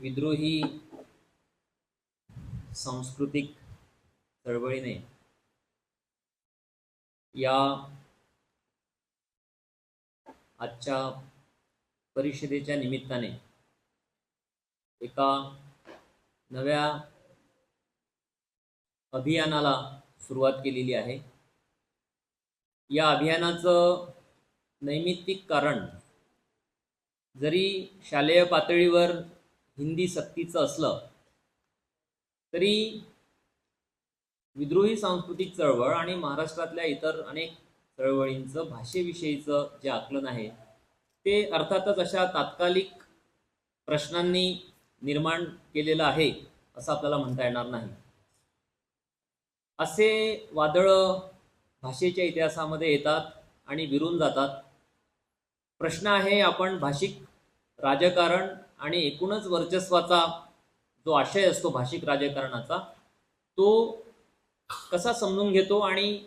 विद्रोही सांस्कृतिक चळवळीने या आजच्या परिषदेच्या निमित्ताने एका नव्या अभियानाला सुरुवात केलेली आहे। या अभियानाचं नैमित्तिक कारण जरी शालेय पातळीवर हिंदी सक्तीचं असलं तरी विद्रोही सांस्कृतिक चळवळ आणि महाराष्ट्रातल्या इतर अनेक चळवळींचं भाषेविषयीचं जे आकलन आहे ते अर्थातच अशा तात्कालिक प्रश्नांनी निर्माण केलेलं आहे असं आपल्याला म्हणता येणार नाही। असे वादळं भाषेच्या इतिहासामध्ये येतात आणि विरून जातात। प्रश्न आहे आपण भाषिक राजकारण आणि एकूणच वर्चस्वाचा जो आशय असतो भाषिक राजकारणाचा तो कसा समजून घेतो आणि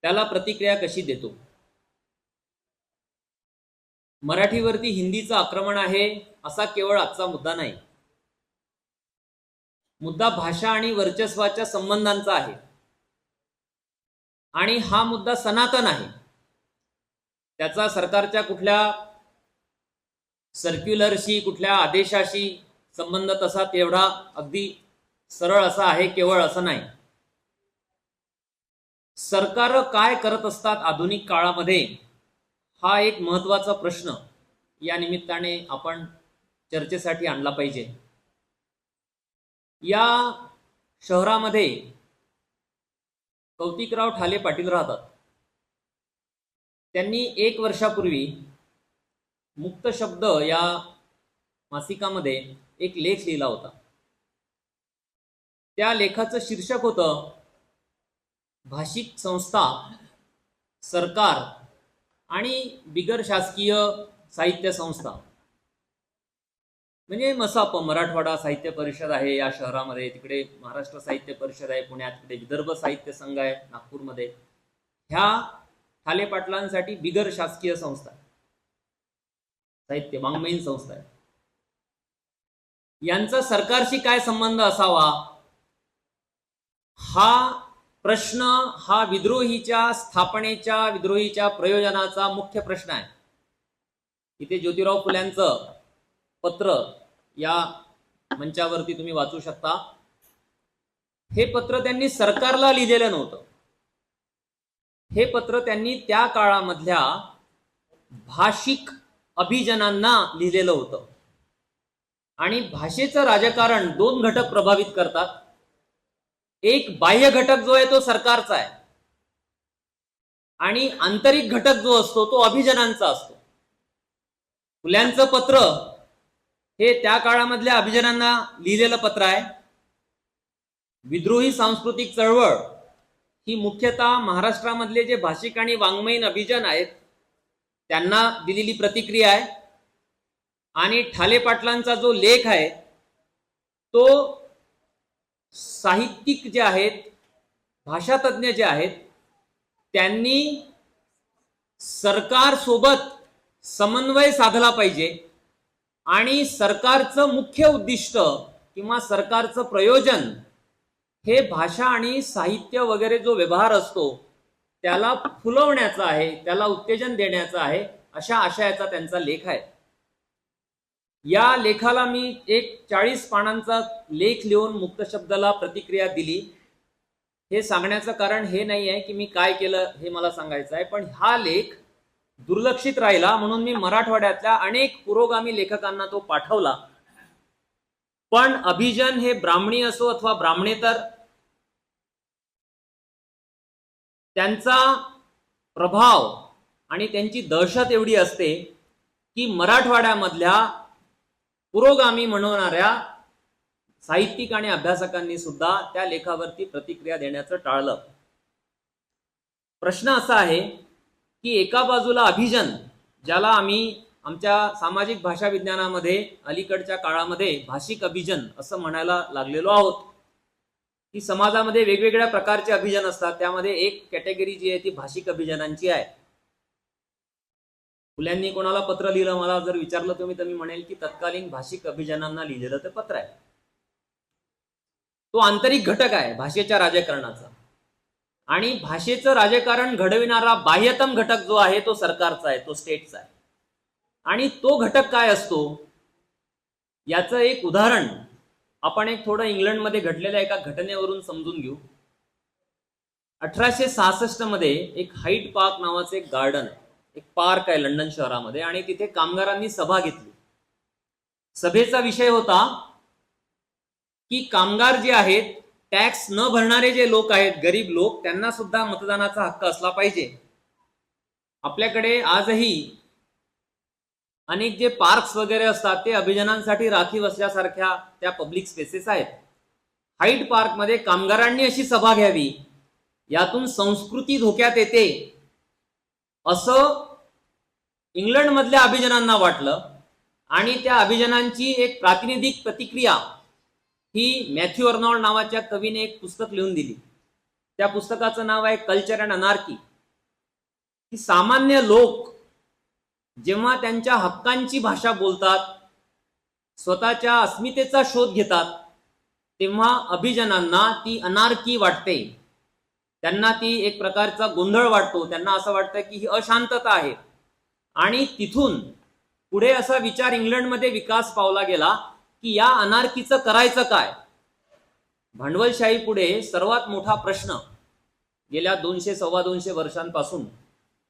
त्याला प्रतिक्रिया कशी देतो। मराठीवरती हिंदीचं आक्रमण आहे असा केवळ आजचा मुद्दा नाही, मुद्दा भाषा आणि वर्चस्वाच्या संबंधांचा आहे आणि हा मुद्दा सनातन आहे। त्याचा सरकारच्या कुठल्या सर्क्युलरशी कुठल्या आदेशाशी संबंध तसा तेवढा अगदी सरळ असा आहे केवळ असं नाही। सरकार काय करत असतात आधुनिक काळामध्ये हा एक महत्त्वाचा प्रश्न या निमित्ताने आपण चर्चेसाठी आणला पाहिजे। या शहरामध्ये कौतिकराव ठाले पाटील राहतात। त्यांनी 1 वर्षापूर्वी मुक्त शब्द या मासिकामध्ये एक लेख लिहिला होता। त्या लेखाचं शीर्षक होतं भाषिक संस्था, सरकार आणि बिगर शासकीय साहित्य संस्था। म्हणजे मसाप मराठवाडा साहित्य परिषद आहे या शहरामध्ये, तिकडे महाराष्ट्र साहित्य परिषद आहे पुण्यात, तिकडे विदर्भ साहित्य संघ आहे नागपूरमध्ये। ह्या ठाले पाटलांसाठी बिगर शासकीय संस्था साहित्य वाङ्मयीन संस्था आहे। यांचा सरकारशी काय संबंध असावा हा प्रश्न हा विद्रोहीच्या स्थापनेच्या विद्रोहीच्या प्रयोजनाचा मुख्य प्रश्न आहे। इथे ज्योतिराव फुल्यांचं पत्र या मंचावरती तुम्ही वाचू शकता। हे पत्र त्यांनी सरकारला लिहिलेलं नव्हतं, हे पत्र त्यांनी त्या काळामधल्या भाषिक अभिजनांना लिहिलेलं होतं। आणि भाषेचं राजकारण 2 घटक प्रभावित करतात। एक बाह्य घटक जो आहे तो सरकारचा आहे आणि आंतरिक घटक जो असतो तो अभिजनांचा असतो। फुल्यांचं पत्र हे त्या काळामधल्या अभिजनांना लिहिलेलं पत्र आहे। विद्रोही सांस्कृतिक चळवळ ही मुख्यतः महाराष्ट्रामधले जे भाषिक आणि वाङ्मयीन अभिजन आहेत त्यांना दिलेली प्रतिक्रिया आहे। आणि ठाले पाटलांचा जो लेख आहे तो साहित्यिक जे आहेत, भाषातज्ञ जे आहेत त्यांनी सरकारसोबत समन्वय साधला पाहिजे आणि सरकारचं मुख्य उद्दिष्ट किंवा सरकारचं प्रयोजन हे भाषा आणि साहित्य वगैरे जो व्यवहार असतो त्याला फुलवण्याचं आहे, त्याला उत्तेजन देण्याचं आहे, अशा आशयाचा त्यांचा लेख आहे। या लेखाला मी एक 40 पानांचा लेख लिहून मुक्त शब्दाला प्रतिक्रिया दिली। हे सांगण्याचं कारण हे नाही आहे की मी काय केलं हे मला सांगायचं आहे, पण हा लेख दुर्लक्षित राहिला म्हणून मी मराठवाड्यातल्या अनेक पुरोगामी लेखकांना तो पाठवला। पण अभिजन हे ब्राह्मणी असो अथवा ब्राह्मणेतर त्यांचा प्रभाव आणि त्यांची दहशत एवढी असते की मराठवाड्यामधल्या पुरोगामी म्हणणाऱ्या साहित्यिक आणि अभ्यासकांनी सुद्धा त्या लेखावरती प्रतिक्रिया देण्याचं टाळलं। प्रश्न असा आहे की एका बाजूला अभिजन, ज्याला आम्ही आमच्या सामाजिक भाषा विज्ञानामध्ये अलीकडच्या काळामध्ये भाषिक अभिजन असं म्हणायला लागलेलो आहोत, की समाजामध्ये वेगवेगळ्या प्रकारचे अभिजन असतात, त्यामध्ये एक कॅटेगरी जी आहे ती भाषिक अभिजनांची आहे। फुल्यांनी कोणाला पत्र लिहिलं मला जर विचारलं तुम्ही तर मी म्हणेल की तत्कालीन भाषिक अभिजनांना लिहिलेलं ते पत्र आहे. तो आंतरिक घटक आहे भाषेच्या राजकारणाचा. आणि भाषेचं राजकारण घडविणारा बाह्यतम घटक जो आहे तो सरकारचा आहे, तो स्टेटचा आहे. आणि तो घटक काय असतो याचं एक उदाहरण आपण एक थोडं इंग्लंडमध्ये घडलेल्या एका घटनेवरून समजून घेऊ. 1866 मध्ये एक हाईड पार्क नावाचं एक गार्डन आहे, एक पार्क आहे लंडन शहरामध्ये, आणि तिथे कामगारांनी सभा घेतली. सभेचा विषय होता की कामगार जे आहेत, टॅक्स न भरणारे जे लोक आहेत, गरीब लोक, त्यांना सुद्धा मतदानाचा हक्क असला पाहिजे. आपल्याकडे आजही अनेक जे पार्क्स वगैरे असतात ते अभिजनांसाठी राखीव असल्यासारख्या त्या पब्लिक स्पेसेस आहेत. हाईड पार्कमध्ये कामगारांनी अशी सभा घ्यावी, यातून संस्कृती धोक्यात येते असं इंग्लंडमधल्या अभिजनांना वाटलं. आणि त्या अभिजनांची एक प्रातिनिधिक प्रतिक्रिया ही मॅथ्यू अर्नॉल्ड नावाच्या कवीने एक पुस्तक लिहून दिली. त्या पुस्तकाचं नाव आहे कल्चर अँड अनार्की. की सामान्य लोक जेव्हा त्यांच्या हक्कांची भाषा बोलतात, स्वतःच्या अस्मितेचा शोध घेतात, तेव्हा अभिजनांना ती अनार्की वाटते. त्यांना ती एक प्रकारचा गोंधळ वाटतो. त्यांना असं वाटतं की ही अशांतता आहे. आणि तिथून पुढे असा विचार इंग्लंडमध्ये विकास पावला गेला की या अनार्कीचं करायचं काय. भांडवलशाही पुढे सर्वात मोठा प्रश्न गेल्या 200-2.25 वर्षांपासून,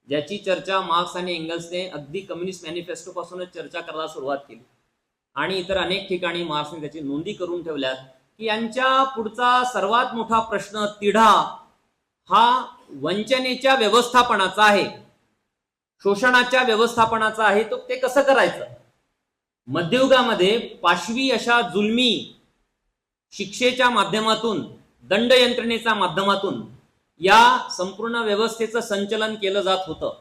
ज्याची चर्चा मार्क्स आणि एंगल्सने अगदी कम्युनिस्ट मॅनिफेस्टो पासूनच चर्चा करायला सुरुवात केली, आणि इतर अनेक ठिकाणी मार्क्सने त्याची नोंदी करून ठेवल्यात, की यांच्या पुढचा सर्वात मोठा प्रश्न, तिढा, हा वंचनेच्या व्यवस्थापनाचा आहे, शोषणाच्या व्यवस्थापनाचा आहे. तो ते कसं करायचं. मध्ययुगामध्ये पाशवी अशा जुलमी शिक्षेच्या माध्यमातून, दंड यंत्रणेच्या माध्यमातून या संपूर्ण व्यवस्थेचं संचलन केलं जात होतं.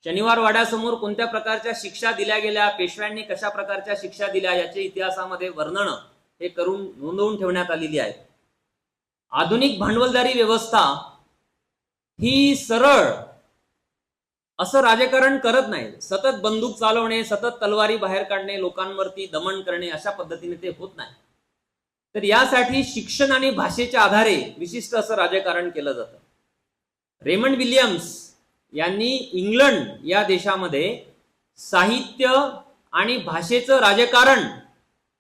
शनिवार वाड्यासमोर कोणत्या प्रकारच्या शिक्षा दिल्या गेल्या, पेशव्यांनी कशा प्रकारच्या शिक्षा दिल्या, याचे इतिहासामध्ये वर्णन हे करून नोंदवून ठेवण्यात आलेली आहे. आधुनिक भांडवलदारी व्यवस्था ही सरळ असं राजकारण करत नाही. सतत बंदूक चालवणे, सतत तलवारी बाहेर काढणे, लोकांवरती दमन करणे, अशा पद्धतीने ते होत नाही. तर यासाठी शिक्षण आणि भाषेच्या आधारे विशिष्ट असं राजकारण केलं जातं. रेमंड विलियम्स यांनी इंग्लंड या देशामध्ये साहित्य आणि भाषेचं राजकारण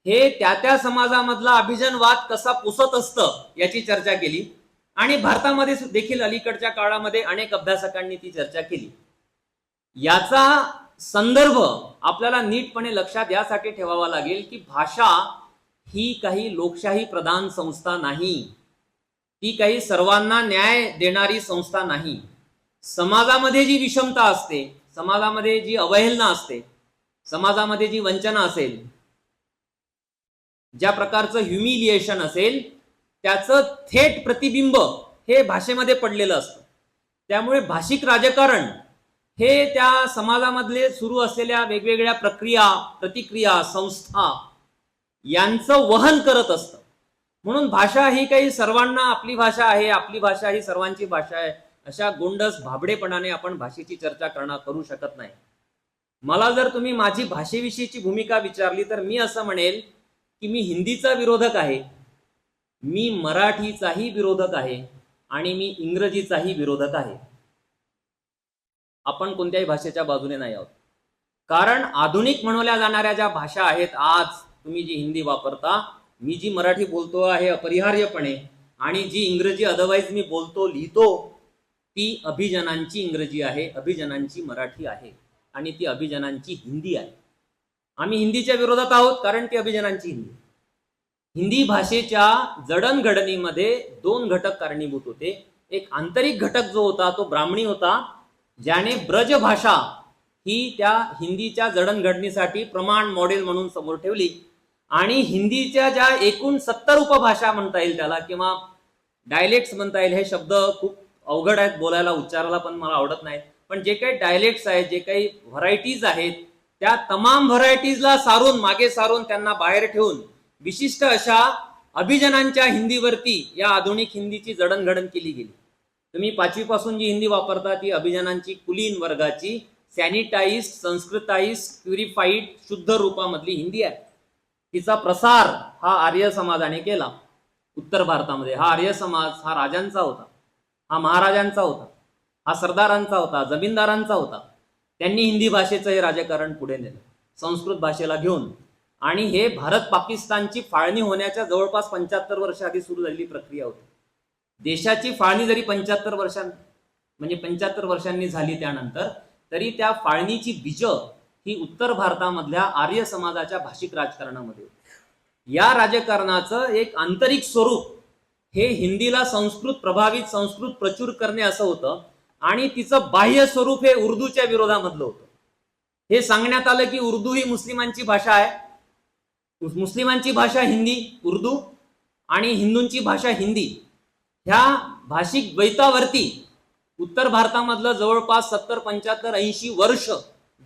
हे त्या समाजामधला अभिजनवाद कसा पुसत असतं याची चर्चा केली. आणि भारतामध्ये देखील अलीकडच्या काळामध्ये अनेक अभ्यासकांनी ती चर्चा केली. याचा संदर्भ आपल्याला नीटपणे लक्षात यासाठी ठेवावा लागेल की भाषा ही काही लोकशाही प्रधान संस्था नाही, ती काही सर्वांना न्याय देणारी संस्था नाही. समाजामध्ये जी विषमता असते, समाजामध्ये जी अवहेलना असते, समाजामध्ये जी वंचना असेल, ज्या प्रकारचं ह्युमिलिएशन असेल, त्याचं थेट प्रतिबिंब हे भाषेमध्ये पडलेलं असतं. त्यामुळे भाषिक राजकारण हे त्या समाजामधले सुरू असलेल्या वेगवेगळ्या प्रक्रिया, प्रतिक्रिया, संस्था यांचं वहन करत असतं. म्हणून भाषा ही काही सर्वांना आपली भाषा आहे, आपली भाषा ही सर्वांची भाषा आहे, अशा गोंडस भाबडेपणाने आपण भाषेची चर्चा करू शकत नाही. मला जर तुम्ही माझी भाषेविषयीची भूमिका विचारली तर मी असं म्हणेल की मी हिंदीचा विरोधक आहे, मी मराठीचाही विरोधक आहे, आणि मी इंग्रजीचाही विरोधक आहे. आपण कोणत्याही भाषेच्या बाजूने नाही आहोत. कारण आधुनिक म्हणवल्या जाणाऱ्या ज्या भाषा आहेत, आज तुम्ही जी हिंदी वापरता, मी जी मराठी बोलतो आहे अपरिहार्यपणे, आणि जी इंग्रजी अदरवाईज मी बोलतो, लिहितो, ती अभिजनांची इंग्रजी आहे, अभिजनांची मराठी आहे, आणि ती अभिजनांची हिंदी आहे. आम्ही हिंदीच्या विरोधात आहोत कारण ती अभिजनांची हिंदी. हिंदी भाषेच्या जडणघडणीमध्ये 2 घटक कारणीभूत होते. एक आंतरिक घटक जो होता तो ब्राह्मणी होता, ज्याने ब्रज भाषा ही त्या हिंदीच्या जडणघडणीसाठी प्रमाण मॉडेल म्हणून समोर ठेवली. आणि हिंदीच्या ज्या एकूण 70 उपभाषा म्हणता येईल त्याला, किंवा डायलेक्ट्स म्हणता येईल, हे शब्द खूप अवघड आहेत बोलायला, उच्चारायला पण मला आवडत नाहीत, पण जे काही डायलेक्ट्स आहेत, जे काही व्हरायटीज आहेत, त्या तमाम व्हरायटीजला सारून, मागे सारून, त्यांना बाहेर ठेवून विशिष्ट अशा अभिजनांच्या हिंदीवरती या आधुनिक हिंदीची जडणघडण केली गेली. तुम्ही 5वी पासून जी हिंदी वापरता ती अभिजनांची कुलीन वर्गाची सॅनिटाईज, संस्कृताईज, प्युरिफाईड शुद्ध रूपामधली हिंदी आहे. तिचा प्रसार हा आर्य समाजाने केला उत्तर भारतामध्ये. हा आर्य समाज हा राजांचा होता, हा महाराजांचा होता, हा सरदारांचा होता, जमीनदारांचा होता. त्यांनी हिंदी भाषेचं हे राजकारण पुढे नेलं संस्कृत भाषेला घेऊन. आणि हे भारत पाकिस्तानची फाळणी होण्याच्या जवळपास 75 वर्ष आधी सुरू झालेली प्रक्रिया होती. देशाची फाळणी जरी 75 वर्षांनी झाली त्यानंतर, तरी त्या फाळणीची बीज ही उत्तर भारतामधल्या आर्य समाजाच्या भाषिक राजकारणामध्ये होती. या राजकारणाचं एक आंतरिक स्वरूप हे हिंदीला संस्कृत प्रभावित, संस्कृत प्रचूर करणे असं होतं. आणि तिचं बाह्य स्वरूप हे उर्दूच्या विरोधामधलं होतं. हे सांगण्यात आलं की उर्दू ही मुस्लिमांची भाषा आहे, मुस्लिमांची भाषा हिंदी उर्दू आणि हिंदूंची भाषा हिंदी. ह्या भाषिक द्वैतावरती उत्तर भारतामधलं जवळपास 70, 75, 80 वर्ष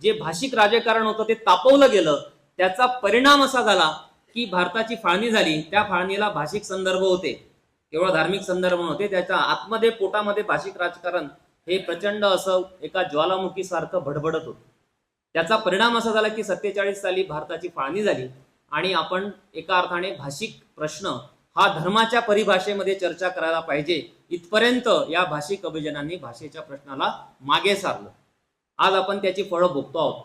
जे भाषिक राजकारण होतं ते तापवलं गेलं. त्याचा परिणाम असा झाला की भारताची फाळणी झाली. त्या फाळणीला भाषिक संदर्भ होते, केवळ धार्मिक संदर्भ नव्हते. त्याच्या आतमध्ये पोटामध्ये भाषिक राजकारण हे प्रचंड असं एका ज्वालामुखीसारखं भडभडत होतं. त्याचा परिणाम असा झाला की 47 साली भारताची फाळणी झाली आणि आपण एका अर्थाने भाषिक प्रश्न हा धर्माच्या परिभाषेमध्ये चर्चा करायला पाहिजे इथपर्यंत या भाषिक अभियानांनी भाषेच्या प्रश्नाला मागे सारलं. आज आपण त्याची फळं भोगतो आहोत.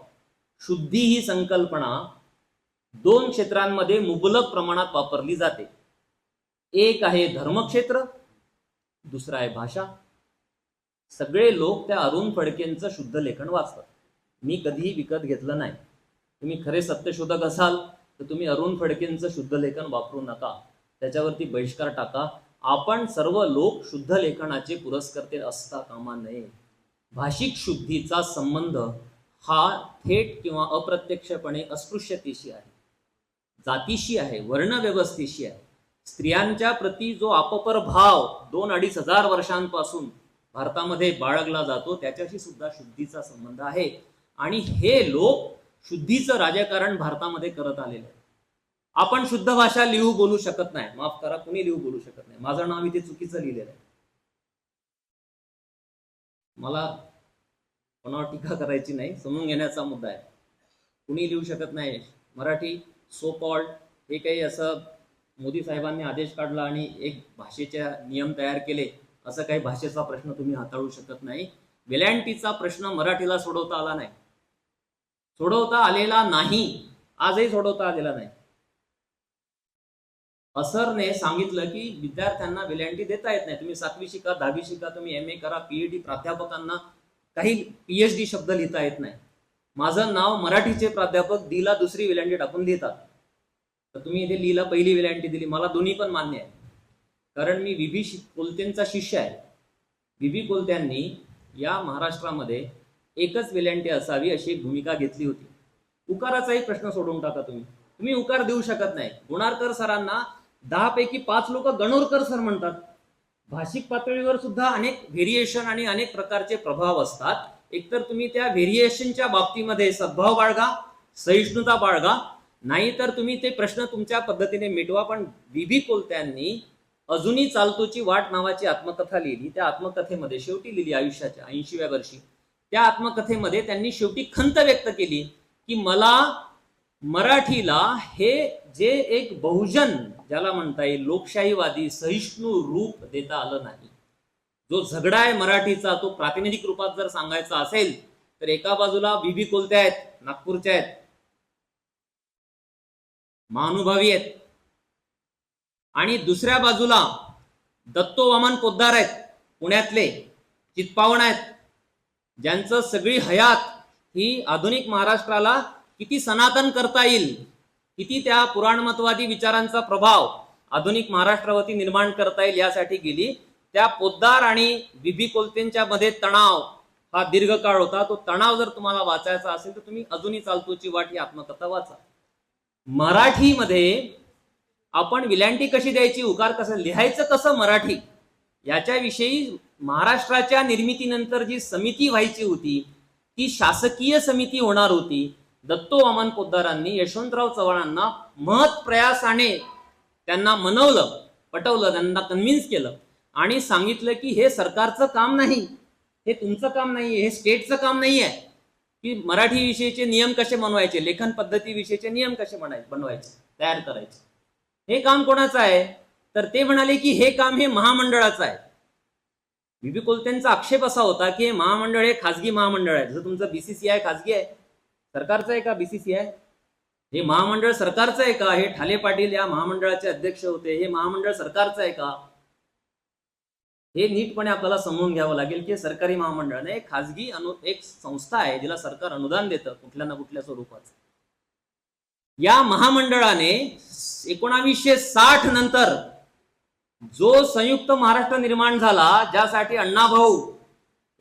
शुद्धी ही संकल्पना 2 क्षेत्रांमध्ये मुबलक प्रमाणात वापरली जाते. एक आहे धर्मक्षेत्र, दुसरा आहे भाषा. सगळे लोक त्या अरुण फडकेंचं शुद्ध लेखन वाचतात. मी कधीही विकत घेतलं नाही. तुम्ही खरे सत्यशोधक असाल तर तुम्ही अरुण फडकेंचं शुद्ध लेखन वापरू नका, त्याच्यावरती बहिष्कार टाका. आपण सर्व लोक शुद्ध लेखनाचे पुरस्कर्ते असता कामा नये. भाषिक शुद्धीचा संबंध हा थेट किंवा अप्रत्यक्षपणे अस्पृश्यतेशी आहे, जातीशी आहे, वर्णव्यवस्थेशी आहे. स्त्रियांच्या प्रती जो अपपर भाव 2-2.5 हजार वर्षांपासून भारतामध्ये बाळगला जातो त्याच्याशी सुद्धा शुद्धीचा संबंध आहे. आणि हे लोक शुद्धीचं राजकारण भारतामध्ये करत आलेलं आहे. आपण शुद्ध भाषा लिहू बोलू शकत नाही, माफ करा, कुणी लिहू बोलू शकत नाही. माझं नाव इथे चुकीचं लिहिलेलं आहे. मला कोणावर टीका करायची नाही, समजून घेण्याचा मुद्दा आहे. कुणी लिहू शकत नाही मराठी. सो कॉल्ड हे काही असं मोदी साहेबांनी आदेश काढला आणि एक भाषेचे नियम तयार केले असं काही भाषेचा प्रश्न तुम्ही हाताळू शकत नाही. वेलांटीचा प्रश्न मराठीला सोडवता आला नाही, सोडवता आलेला नाही, आजही सोडवता आलेला नाही. असरने सांगितलं की विद्यार्थ्यांना वेलांटी देता येत नाही. तुम्ही 7वी शिका, 10वी शिका, तुम्ही MA करा, PhD. प्राध्यापकांना काही PhD शब्द लिहिता येत नाही. माझं नाव मराठीचे प्राध्यापक दीला दुसरी वेलांटी टाकून लिहितात. तर तुम्ही इथे लीला पहिली वेलांटी दिली. मला दोन्ही पण मान्य आहे, कारण मी VB कोलतेंचा शिष्य आहे. VB कोलत्यांनी या महाराष्ट्रामध्ये एकच वेलांटी असावी अशी एक भूमिका घेतली होती. उकाराचाही प्रश्न सोडून टाका. तुम्ही उकार देऊ शकत नाही. गुणारकर सरांना 10 पैकी 5 लोक गणोरकर सर म्हणतात. भाषिक पातळीवर सुद्धा अनेक व्हेरिएशन आणि अनेक प्रकारचे प्रभाव असतात. एकतर तुम्ही त्या व्हेरिएशनच्या बाबतीमध्ये सद्भाव बाळगा, सहिष्णुता बाळगा, नाहीतर तुम्ही ते प्रश्न तुमच्या पद्धतीने मिटवा. पण VB कोलत्यांनी अजूनही चालतोची वाट नावाची आत्मकथा लिहिली. त्या आत्मकथेमध्ये शेवटी लिहिली आयुष्याच्या 80व्या वर्षी. त्या आत्मकथेमध्ये त्यांनी शेवटी खंत व्यक्त केली की मला मराठीला हे जे एक बहुजन ज्याला म्हणता येईल लोकशाहीवादी सहिष्णू रूप देता आलं नाही. जो झगडा आहे मराठीचा तो प्रातिनिधिक रूपात जर सांगायचा असेल तर एका बाजूला VB कोलते आहेत, नागपूरच्या आहेत, महानुभावी आहेत, आणि दुसऱ्या बाजूला दत्तो वामन पोद्दार आहेत, पुण्यातले चित्पावण आहेत, ज्यांचं सगळी हयात ही आधुनिक महाराष्ट्राला किती सनातन करता येईल, किती त्या पुराणमतवादी विचारांचा प्रभाव आधुनिक महाराष्ट्रावरती निर्माण करता येईल यासाठी गेली. त्या पोद्दार आणि VB कोलतेंच्या मध्ये तणाव हा दीर्घकाळ होता. तो तणाव जर तुम्हाला वाचायचा असेल तर तुम्ही अजूनही चालतोची वाट ही आत्मकथा वाचा. मराठीमध्ये आपण विलांटी कशी द्यायची, उकार कसं लिहायचं, कसं मराठी याच्याविषयी महाराष्ट्राच्या निर्मितीनंतर जी समिती व्हायची होती ती शासकीय समिती होणार होती. दत्तो वामन पोद्दारांनी यशवंतराव चव्हाणांना महत् प्रयासाने त्यांना मनवलं, पटवलं, त्यांना कन्व्हिन्स केलं आणि सांगितलं की हे सरकारचं काम नाही, हे तुमचं काम नाही, हे स्टेटचं काम नाही आहे. की मराठी विषयीचे नियम कसे बनवायचे, लेखन पद्धतीविषयीचे नियम कसे बनवायचे, तयार करायचे. हे काम कोणाचं आहे? तर ते म्हणाले की हे काम हे महामंडळाचं आहे. बी कोलतेंचा आक्षेप असा होता की हे महामंडळ हे खासगी महामंडळ आहे. जसं तुमचं बीसीसीआय खासगी आहे, सरकारचं आहे का बीसीसीआय? हे महामंडळ सरकारचं आहे का? हे ठाले पाटील या महामंडळाचे अध्यक्ष होते, हे महामंडळ सरकारचं आहे का? हे नीटपणे आपल्याला समजून घ्यावं लागेल की सरकारी महामंडळ नाही, खासगी एक संस्था आहे जिला सरकार अनुदान देतं कुठल्या ना कुठल्या स्वरूपाचं. या महामंडळाने 1960 नंतर जो संयुक्त महाराष्ट्र निर्माण झाला, ज्यासाठी अण्णाभाऊ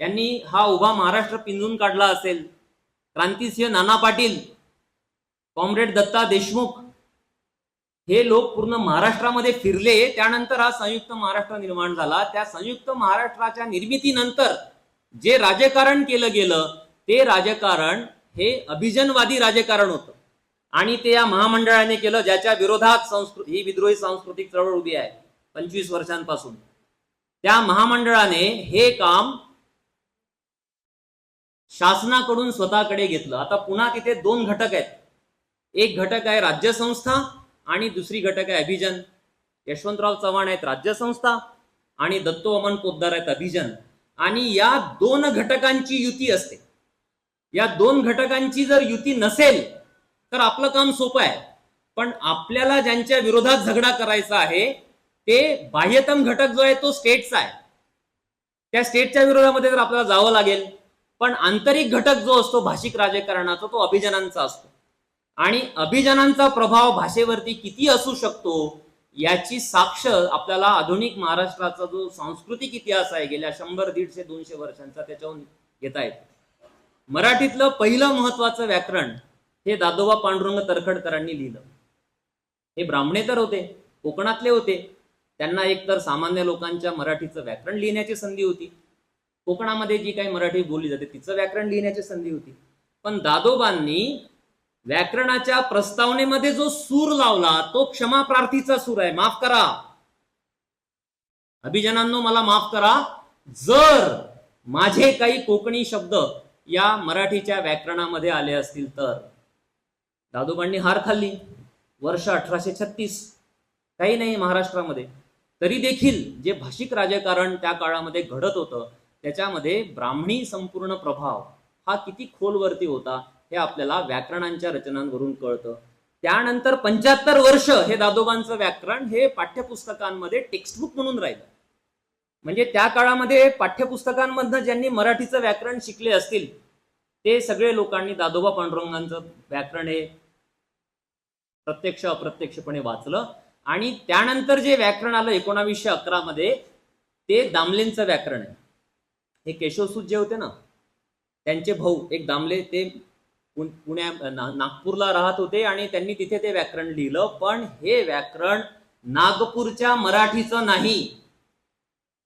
यांनी हा उभा महाराष्ट्र पिंजून काढला असेल, क्रांतिसिंह नाना पाटील, कॉम्रेड दत्ता देशमुख, हे लोक पूर्ण महाराष्ट्रामध्ये फिरले, त्यानंतर हा संयुक्त महाराष्ट्र निर्माण झाला. त्या संयुक्त महाराष्ट्राच्या निर्मितीनंतर जे राजकारण केलं गेलं ते राजकारण हे अभिजनवादी राजकारण होतं आणि ते या महामंडळाने केलं, ज्याच्या विरोधात ही विद्रोही सांस्कृतिक चळवळ उभी आहे 25 वर्षांपासून. त्या महामंडळाने हे काम शासनाकडून स्वतःकडे घेतलं. आता पुन्हा तिथे 2 घटक आहेत. एक घटक आहे राज्य संस्था आणि दुसरी घटक आहे अभिजन. यशवंतराव चव्हाण आहेत राज्य संस्था आणि दत्तोअमन पोद्दार आहेत अभिजन. आणि या 2 घटकांची युती असते. या 2 घटकांची जर युती नसेल तर आपलं काम सोपं आहे. पण आपल्याला ज्यांच्या विरोधात झगडा करायचा आहे ते बाह्यतम घटक जो आहे तो स्टेटचा आहे. त्या स्टेटच्या विरोधामध्ये जर आपल्याला जावं लागेल. पण आंतरिक घटक जो असतो भाषिक राजकारणाचा तो अभिजनांचा असतो. आणि अभिजनांचा प्रभाव भाषेवरती किती असू शकतो याची साक्ष आपल्याला आधुनिक महाराष्ट्राचा जो सांस्कृतिक इतिहास आहे गेल्या 100, 150, 200 वर्षांचा त्याच्यावरून घेता येतो. मराठीतलं पहिलं महत्वाचं व्याकरण हे दादोबा पांडुरंग तरखडकरांनी लिहिलं. हे ब्राह्मणे तर होते, कोकणातले होते. त्यांना एकतर सामान्य लोकांच्या मराठीचं व्याकरण लिहिण्याची संधी होती, कोकणामध्ये जी काही मराठी बोलली जाते तिचं व्याकरण लिहिण्याची संधी होती. पण दादोबांनी व्याकरणाच्या प्रस्तावनेमध्ये जो सूर लावला तो क्षमा प्रार्थीचा सूर आहे. माफ करा अभिजनांनो, मला माफ करा जर माझे काही कोकणी शब्द या मराठीच्या व्याकरणामध्ये आले असतील तर. दादोबांनी हार खाल्ली. वर्ष 1836 काही नाही महाराष्ट्रामध्ये, तरी देखील जे भाषिक राजकारण त्या काळामध्ये घडत होतं त्याच्यामध्ये ब्राह्मणी संपूर्ण प्रभाव हा किती खोलवरती होता हे आपल्याला व्याकरणांच्या रचनांवरून कळतं. त्यानंतर 75 वर्ष हे दादोबांचं व्याकरण हे पाठ्यपुस्तकांमध्ये टेक्स्टबुक म्हणून राहिलं. म्हणजे त्या काळामध्ये पाठ्यपुस्तकांमधनं ज्यांनी मराठीचं व्याकरण शिकले असतील ते सगळे लोकांनी दादोबा पांडुरंगांचं व्याकरण हे प्रत्यक्ष अप्रत्यक्षपणे वाचलं. आणि त्यानंतर जे व्याकरण आलं 1911 मध्ये ते दामलेंचं व्याकरण आहे. हे केशवसूत जे होते ना त्यांचे भाऊ एक दामले, ते नागपूरला राहत होते आणि त्यांनी तिथे ते व्याकरण लिहिलं. पण हे व्याकरण नागपूरच्या मराठीचं नाही,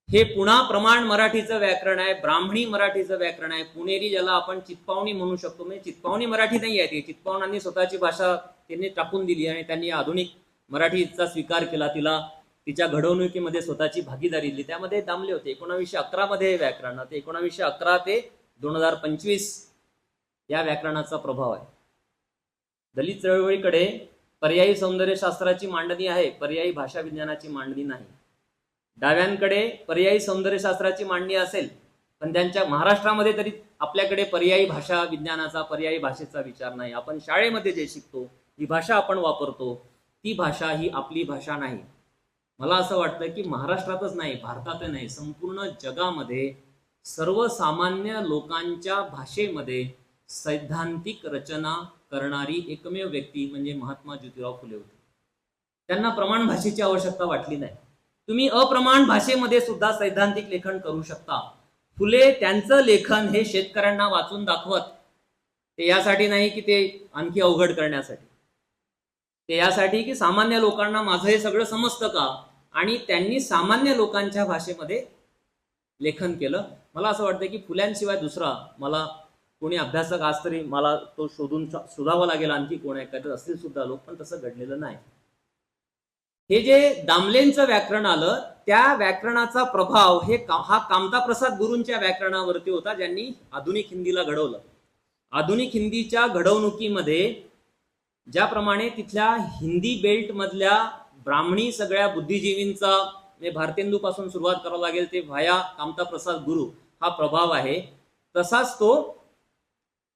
हे पुणा प्रमाण मराठीचं व्याकरण आहे, ब्राह्मणी मराठीचं व्याकरण आहे. पुणेरी ज्याला आपण चित्पावणी म्हणू शकतो, म्हणजे चित्पावणी मराठी नाही आहे ती. चित्पावनांनी स्वतःची भाषा त्यांनी टाकून दिली आणि त्यांनी आधुनिक मराठीचा स्वीकार केला, तिला तिच्या घडवणुकीमध्ये स्वतःची भागीदारी दिली. त्यामध्ये दामले होते. 1911 मध्ये हे व्याकरण, ते 1911 ते 2025 या व्याकरणाचा प्रभाव आहे. दलित चळवळीकडे पर्यायी सौंदर्यशास्त्राची मांडणी आहे, पर्यायी भाषा विज्ञानाची मांडणी नाही. डाव्यांकडे पर्यायी सौंदर्यशास्त्राची मांडणी असेल पण त्यांच्या महाराष्ट्रामध्ये तरी आपल्याकडे पर्यायी भाषा विज्ञानाचा, पर्यायी भाषेचा विचार नाही. आपण शाळेमध्ये जे शिकतो, जी भाषा आपण वापरतो ती भाषा ही आपली भाषा नाही. मला असं वाटतं की महाराष्ट्रातच नाही, भारतातच नाही, संपूर्ण जगामध्ये सर्वसामान्य लोकांच्या भाषेमध्ये सैद्धांतिक रचना करणारी एकमेव व्यक्ती म्हणजे महात्मा ज्योतिराव फुले होते. त्यांना प्रमाण भाषेची आवश्यकता वाटली नाही. तुम्ही अप्रमाण भाषेमध्ये सुद्धा सैद्धांतिक लेखन करू शकता. फुले त्यांचं लेखन हे शेतकऱ्यांना वाचून दाखवत, ते यासाठी नाही की ते आणखी अवघड करण्यासाठी, ते यासाठी की सामान्य लोकांना माझं हे सगळं समजतं का, आणि त्यांनी सामान्य लोकांच्या भाषेमध्ये लेखन केलं. मला असं वाटतं की फुल्यांशिवाय दुसरा मला कोणी अभ्यासक आज तरी मला तो शोधावा लागेल, आणखी कोण आहे असतील सुद्धा लोक, पण तसं घडलेलं नाही. हे जे दामलेंचं व्याकरण आलं त्या व्याकरणाचा प्रभाव हा कामता प्रसाद गुरूंच्या व्याकरणावरती होता, ज्यांनी आधुनिक हिंदीला घडवलं. आधुनिक हिंदीच्या घडवणुकीमध्ये ज्याप्रमाणे तिथल्या हिंदी बेल्ट मधल्या ब्राह्मणी सगळ्या बुद्धिजीवींचा म्हणजे भारतेंदूपासून सुरुवात करावं लागेल ते व्हाया कामता प्रसाद गुरु हा प्रभाव आहे, तसाच तो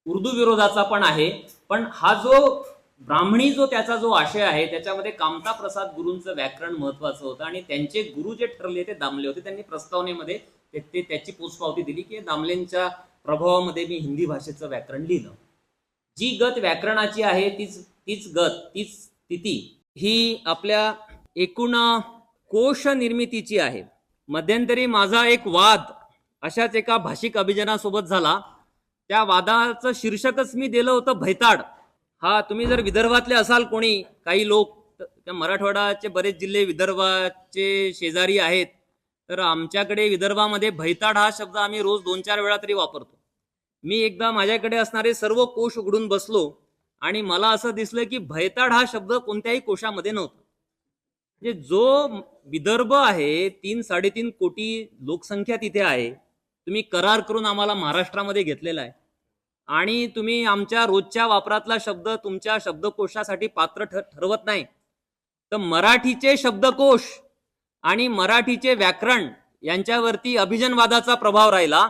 उर्दू विरोधाचा पण आहे. पण हा जो ब्राह्मणी जो त्याचा जो आशय आहे त्याच्यामध्ये कामता प्रसाद गुरूंचं व्याकरण महत्वाचं होतं आणि त्यांचे गुरु जे ठरले ते दामले होते. त्यांनी प्रस्तावनेमध्ये ते त्याची पोचपावती दिली की दामलेंच्या प्रभावामध्ये मी हिंदी भाषेचं व्याकरण लिहिलं. जी गत व्याकरणाची आहे तीच गत तीच स्थिती ही आपल्या एकूण कोश निर्मितीची आहे. मध्यंतरी माझा एक वाद अशाच एका भाषिक अभिजनासोबत झाला. त्या वादाचं शीर्षकच मी दिलं होतं भैताड. हा तुम्ही जर विदर्भातले असाल कोणी काही लोक, त्या मराठवाड्याचे बरेच जिल्हे विदर्भाचे शेजारी आहेत, तर आमच्याकडे विदर्भामध्ये भैताड हा शब्द आम्ही रोज 2-4 वेळा तरी वापरतो. मी एकदा माझ्याकडे असणारे सर्व कोश उघडून बसलो आणि मला असं दिसलं की भैताड हा शब्द कोणत्याही कोशामध्ये नव्हता. म्हणजे जो विदर्भ आहे 3-3.5 कोटी लोकसंख्या तिथे आहे, तुम्ही करार करून आम्हाला महाराष्ट्रामध्ये घेतलेला आहे आणि तुम्ही आमच्या रोजच्या वापरातला शब्द तुमच्या शब्दकोशासाठी पात्र ठरवत नाही. तर मराठीचे शब्दकोश आणि मराठीचे व्याकरण यांच्यावरती अभिजनवादाचा प्रभाव राहिला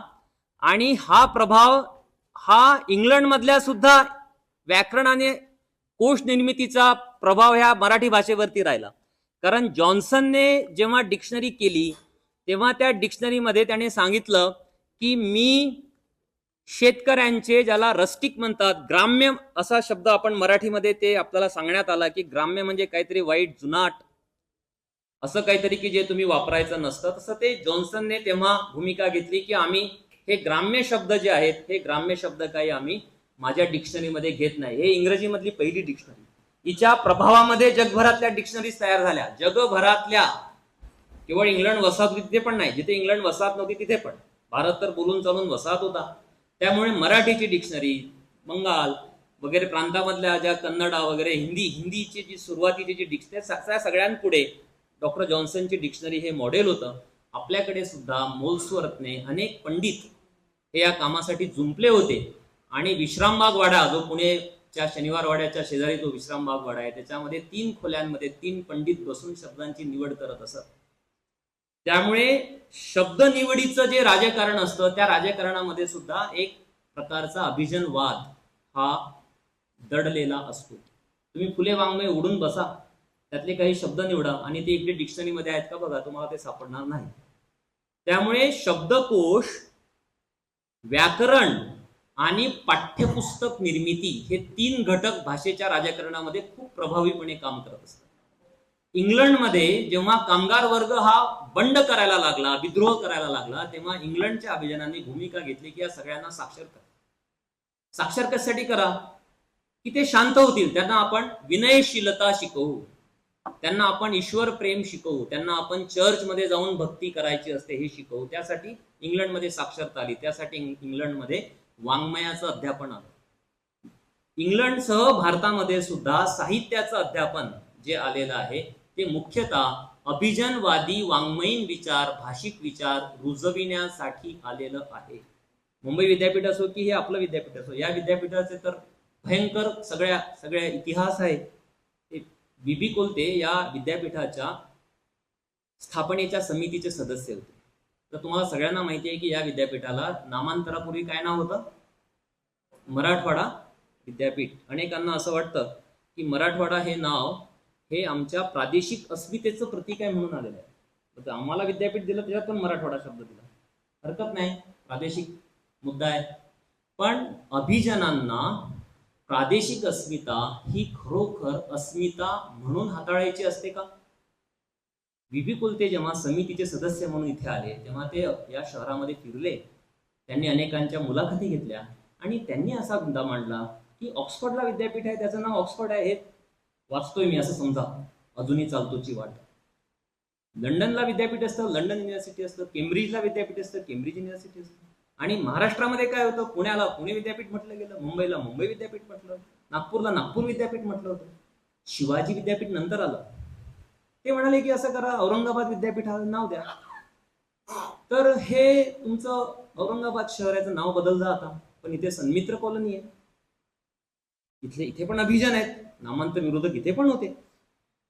आणि हा प्रभाव हा इंग्लंडमधल्या सुद्धा व्याकरण आणि कोश निर्मितीचा प्रभाव ह्या मराठी भाषेवरती राहिला. कारण जॉन्सनने जेव्हा डिक्शनरी केली तेव्हा त्या डिक्शनरीमध्ये त्याने सांगितलं की मी शेतकऱ्यांचे, ज्याला रस्टिक म्हणतात, ग्राम्य असा शब्द आपण मराठीमध्ये ते आपल्याला सांगण्यात आला की ग्राम्य म्हणजे काहीतरी वाईट जुनाट असं काहीतरी की जे तुम्ही वापरायचं नसतं. तसं ते जॉन्सनने तेव्हा भूमिका घेतली की आम्ही हे ग्राम्य शब्द जे आहेत हे ग्राम्य शब्द काही आम्ही माझ्या डिक्शनरीमध्ये घेत नाही. हे इंग्रजीमधली पहिली डिक्शनरी. हिच्या प्रभावामध्ये जगभरातल्या डिक्शनरीज तयार झाल्या. जगभरातल्या, केवळ इंग्लंड वसाहत तिथे पण नाही, जिथे इंग्लंड वसाहत नव्हती तिथे पण. भारत तर बोलून चालून वसाहत होता. त्यामुळे मराठीची डिक्शनरी, बंगाल वगैरे प्रांतामधल्या ज्या कन्नडा वगैरे हिंदीची जी सुरुवातीची जी डिक्शनरी सगळ्यांपुढे डॉक्टर जॉन्सनची डिक्शनरी हे मॉडेल होतं. आपल्याकडे सुद्धा मोल्सवर्थने अनेक पंडित हे या कामासाठी जुंपले होते आणि विश्रामबाग वाडा, जो पुणेच्या शनिवार वाड्याच्या शेजारी जो विश्रामबाग वाडा आहे, त्याच्यामध्ये 3 खोल्यांमध्ये 3 पंडित बसून शब्दांची निवड करत असत. त्यामुळे शब्द निवडीचं जे राजकारण असतं त्या राजकारणामध्ये सुद्धा एक प्रकारचा अभिजनवाद हा दडलेला असतो. तुम्ही फुले वाङ्मय उडून बसा, त्यातले काही शब्द निवडा आणि ते इकडे डिक्शनरीमध्ये आहेत का बघा, तुम्हाला ते सापडणार नाही. त्यामुळे शब्दकोश, व्याकरण आणि पाठ्यपुस्तक निर्मिती हे 3 घटक भाषेच्या राजकारणामध्ये खूप प्रभावीपणे काम करत असतात. इंग्लंडमध्ये जेव्हा कामगार वर्ग हा बंड करायला लागला, विद्रोह करायला लागला, तेव्हा इंग्लंडच्या अभिजनांनी भूमिका घेतली की या सगळ्यांना साक्षर करा. साक्षर कशासाठी करा? की ते शांत होतील. त्यांना आपण विनयशीलता शिकवू, त्यांना आपण ईश्वर प्रेम शिकवू, त्यांना आपण चर्चमध्ये जाऊन भक्ती करायची असते हे शिकवू. त्यासाठी इंग्लंडमध्ये साक्षरता आली. त्यासाठी इंग्लंडमध्ये वाङ्मयाचं अध्यापन आलं. इंग्लंडसह भारतामध्ये सुद्धा साहित्याचं अध्यापन जे आलेलं आहे ते मुख्यतः अभिजनवादी वाङ्मयीन विचार, भाषिक विचार रुजविण्यासाठी आलेलं आहे. मुंबई विद्यापीठ असो की हे आपलं विद्यापीठ असो, या विद्यापीठाचे तर भयंकर सगळ्या इतिहास आहे. बी कोलते या विद्यापीठाच्या स्थापनेच्या समितीचे सदस्य होते. तर तुम्हाला सगळ्यांना माहिती आहे की या विद्यापीठाला नामांतरापूर्वी काय नाव होतं? मराठवाडा विद्यापीठ. अनेकांना असं वाटतं की मराठवाडा हे नाव हे आमच्या प्रादेशिक अस्मितेचं प्रतीक आहे म्हणून आलेलं आहे. तर आम्हाला विद्यापीठ दिलं त्याच्यात पण मराठवाडा शब्द दिला, हरकत नाही, प्रादेशिक मुद्दा आहे. पण अभिजनांना प्रादेशिक अस्मिता ही खरोखर अस्मिता म्हणून हाताळायची असते का? बी कोलते जेव्हा समितीचे सदस्य म्हणून इथे आले तेव्हा ते या शहरामध्ये फिरले, त्यांनी अनेकांच्या मुलाखती घेतल्या आणि त्यांनी असा मुद्दा मांडला की ऑक्सफर्डला विद्यापीठ आहे, त्याचं नाव ऑक्सफर्ड आहे, हे वाचतोय मी असं समजा, अजूनही चालतोची वाट. लंडनला विद्यापीठ असतं, लंडन युनिव्हर्सिटी असतं, केम्ब्रिजला विद्यापीठ असतं, केम्ब्रिज युनिव्हर्सिटी असतं. आणि महाराष्ट्रामध्ये काय होतं? पुण्याला पुणे विद्यापीठ म्हटलं गेलं, मुंबईला मुंबई विद्यापीठ म्हटलं, नागपूरला नागपूर विद्यापीठ म्हटलं होतं. शिवाजी विद्यापीठ नंतर आलं. ते म्हणाले की असं करा, औरंगाबाद विद्यापीठ हा नाव द्या. तर हे तुमचं औरंगाबाद शहराचं नाव बदललं आता, पण इथे सन्मित्र कॉलनी आहे. इथे पण अभिजन आहेत, नामांतर विरोधक इथे पण होते,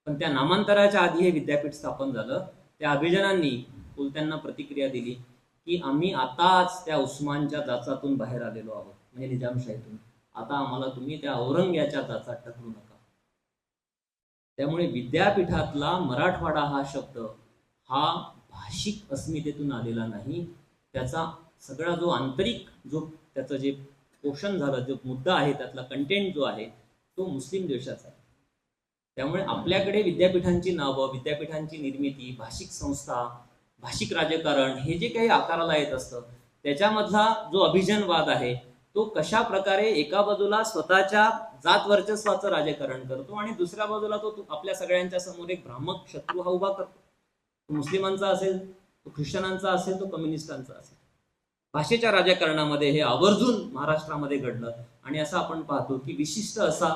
पण त्या नामांतराच्या आधी हे विद्यापीठ स्थापन झालं. त्या अभिजनांनी कोलत्यांना प्रतिक्रिया दिली की आम्ही आताच त्या उस्मानच्या जाचातून बाहेर आलेलो आहोत, म्हणजे निजामशाहीतून. आता आम्हाला तुम्ही त्या औरंग्याच्या जाचात ढकलू नका. त्यामुळे विद्यापीठातला मराठवाडा हा शब्द हा भाषिक अस्मितेतून आलेला नाही. त्याचा सगळा जो आंतरिक जो त्याचं जे पोषण झालं, जो मुद्दा आहे, त्यातला कंटेंट जो आहे तो मुस्लिम देशाचा आहे. त्यामुळे आपल्याकडे विद्यापीठांची नावं, विद्यापीठांची निर्मिती, भाषिक संस्था, भाषिक राजकारण हे जे काही आकाराला येत असतं, त्याच्यामधला जो अभिजनवाद आहे तो कशा प्रकारे एका बाजूला स्वतःच्या जात वर्चस्वाचं राजकारण करतो आणि दुसऱ्या बाजूला तो आपल्या सगळ्यांच्या समोर एक भ्रामक शत्रू हा उभा करतो. तो मुस्लिमांचा असेल, तो ख्रिश्चनांचा असेल, तो कम्युनिस्टांचा असेल. भाषेच्या राजकारणामध्ये हे आवर्जून महाराष्ट्रामध्ये घडलं आणि असं आपण पाहतो की विशिष्ट असा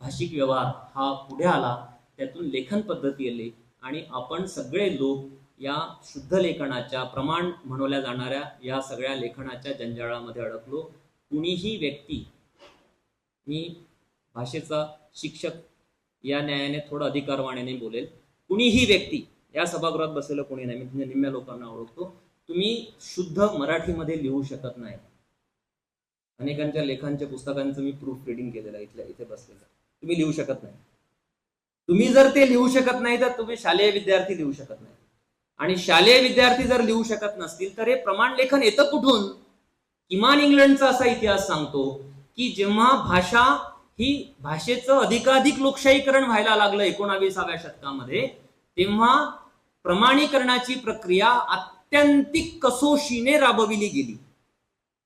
भाषिक व्यवहार हा पुढे आला, त्यातून लेखन पद्धती आली आणि आपण सगळे लोक या शुद्ध लेखनाच्या, प्रमाण म्हणवल्या जाणाऱ्या या सगळ्या लेखनाच्या जंजाळामध्ये अडकलो. कुणीही व्यक्ती, मी भाषेचा शिक्षक या न्यायाने थोडं अधिकारवाण्याने बोलेल, कुणीही व्यक्ती, या सभागृहात बसलेलं कोणी नाही, मी निम्म्या लोकांना ओळखतो, तुम्ही शुद्ध मराठीमध्ये लिहू शकत नाही. अनेकांच्या लेखांच्या पुस्तकांचं मी प्रूफ रिडिंग केलेलं आहे इथे बसलेलं. तुम्ही लिहू शकत नाही. तुम्ही जर ते लिहू शकत नाही तर तुम्ही शालेय विद्यार्थी लिहू शकत नाही. आणि शालेय विद्यार्थी जर लिहू शकत नसतील तर हे प्रमाण लेखन येतं कुठून? किमान इंग्लंडचा असा इतिहास सांगतो की जेव्हा भाषा ही भाषेचं अधिकाधिक लोकशाहीकरण व्हायला लागलं 19व्या शतकामध्ये, तेव्हा प्रमाणीकरणाची प्रक्रिया अत्यंतिक कसोशीने राबविली गेली.